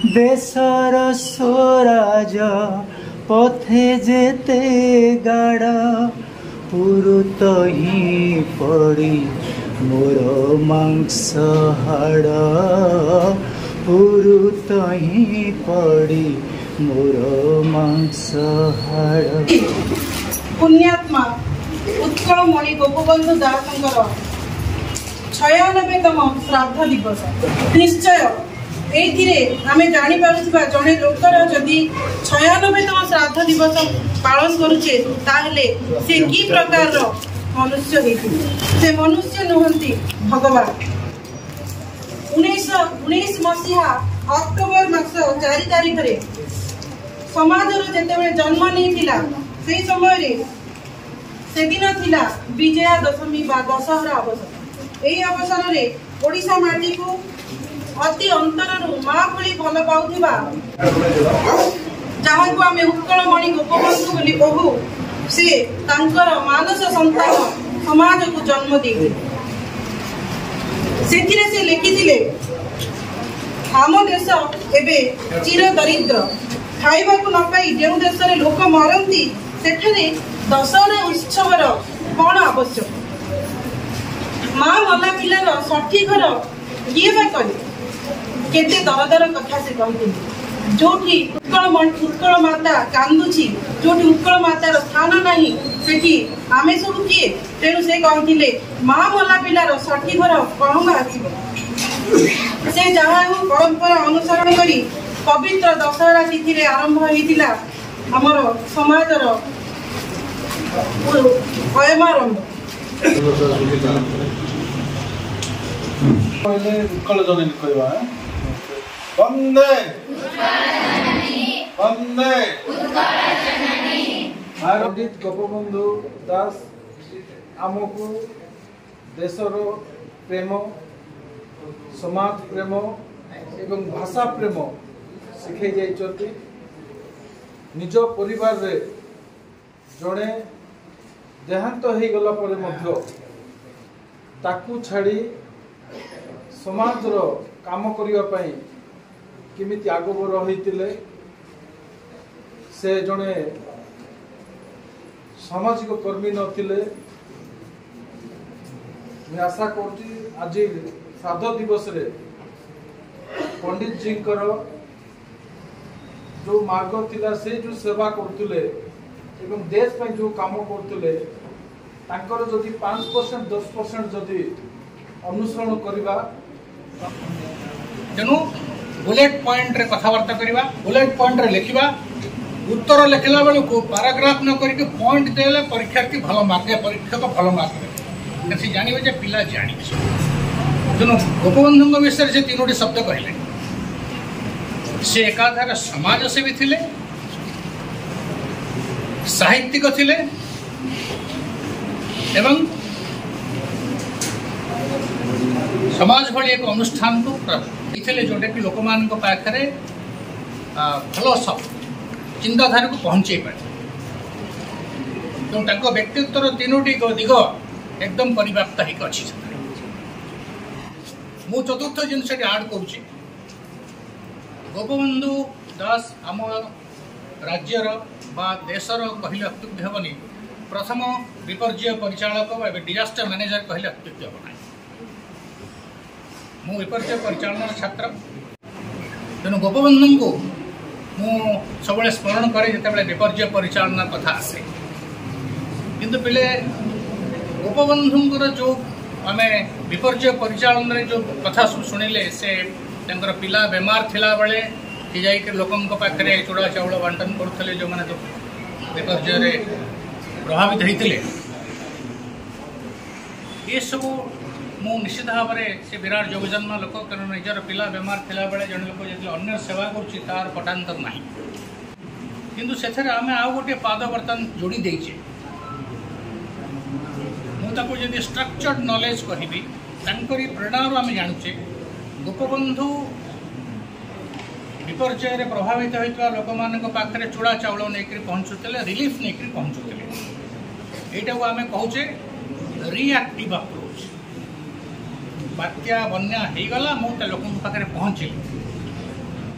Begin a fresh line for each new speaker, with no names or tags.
देशर स्वराज पथे जेते गाड़ पुरुत ही पड़ी मोर मांस हाड़ पुरुत ही पड़ी मोर मांस हाड़।
पुण्यात्मा उत्कलमणि गोपबंधु दासंकर 96तम श्राद्ध दिवस। निश्चय ये आम जापर जड़े लोकर जदि 96तम श्राद्ध दिवस पालन करुचे ताहले से कि प्रकार मनुष्य से मनुष्य नुहंती भगवान। 1919 मसीहा अक्टोबर मास 4 तारिख रे समाजर जेते जन्म नहीं से समय से दिन थिला विजया दशमी बा दशहरा अवसर। यही अवसर रे ओडिशा माटी को अति अंतर माँ भली भल पाउथिबा जहाँ को आम उत्कलमणि गोपबंधु बोली कहू से तांकर मानस संतान समाज को जन्म देते। से लिखिथिले आम देश एबे चिर दरिद्र खाइबा को न पाई जो देश रे लोक मरती सेठरे दशहरा उत्सवर कौन आवश्यक। माँ मला पिलार षठी घर किए बा करे केते दरदर कथा से कहते जोठी उत्कल माता कांदुची जोठी उत्कल मातार स्थान नहीं सेठी आमे सब किए तेणु से कहते माँ मला पिलार षठी घर कहंगा आसब। से जहाँ परंपरा अनुसरण करी पवित्र दशहरा तिथि रे आरंभ होइतिला हमर समाजर अयमारंभ।
उत्कल जननी कहवा वंदे वंदे पंडित गोपबंधु दास आमको देशर प्रेम समाज प्रेम एवं भाषा प्रेम शिखै जाइछथि। निज परिवार रे जड़े देहांत हो गला परे मध्य ताकू छाड़ी समाज रो काम करिया पई किमिति आगबर होइतिले से जड़े सामाजिक कर्मी नथिले। मैं आशा करती आज श्राद्ध दिवस रे पंडित जी जो मार्ग थिला से जो सेवा करतुले एवं देश में जो काम करतुले तांकर जदि 5% 10% जदि अनुसरण करिबा
तेणु बुलेट पॉइंट रे कथबार्ता करवा बुलेट पॉइंट रे लिखा उत्तर लिखला बेलू पाराग्राफ न करके पॉइंट देले परीक्षार्थी भल मार्क परीक्षक भल मार्क से जानवे जे पिला जानी। तेणु गोपबंधु विषय से 3टी शब्द कहले से एकाधार समाजसेवी थिले साहित्यिक थिले एवं समाज भली एक अनुष्ठान को इथिले जोटा कि लोक मान पाखरे भल सब चिंताधारा को पहुंचे पारे। तो व्यक्तित्वर 3टी दिग एकदम परिव्याप्त होकर अच्छी मु चतुर्थ जिनस आड करुच्ची गोपबंधु दास आम राज्यर बा देशर कहले अत्युक्ति हेनी प्रथम विपर्य परिचालक डिजास्टर मैनेजर कहले अत्युक्ति हे ना। मु विपर्य परिचालन छात्र तेणु गोपबंधु को मु सब स्मरण करे जिते विपर्य परिचालन कथा आसे किंतु पिले गोपबंधुंकर जो आम विपर्य परिचालन जो कथा शुणिले से पिला बेमार थिला बेले कि जाकर लोकों पाखे चूड़ा चाउल बांटन करते जो मैंने विपर्य प्रभावित होते ये सब मु निश्चित भाव में से विराट योगजन्म लोक कारण निजर पिला बेमार थिला बेले जन लोक जो अन्य सेवा कर पटांतर ना किंतु से आम आउ गोटे पाद बर्तमान जोड़ी देचे मुझे स्ट्रक्चर्ड नॉलेज कहबी प्रेरणार आम जानूचे गोपबंधु विपर्य प्रभावित होता लोक मान पाखे चूड़ा चाउल नहीं पहुँचुते रिलीफ नहीं पहुँचुते यहाँ को आम कहे रिएक्टिव अप्रोच बात्या बन्या हो गला मुझे लोक पाखे पहुँचली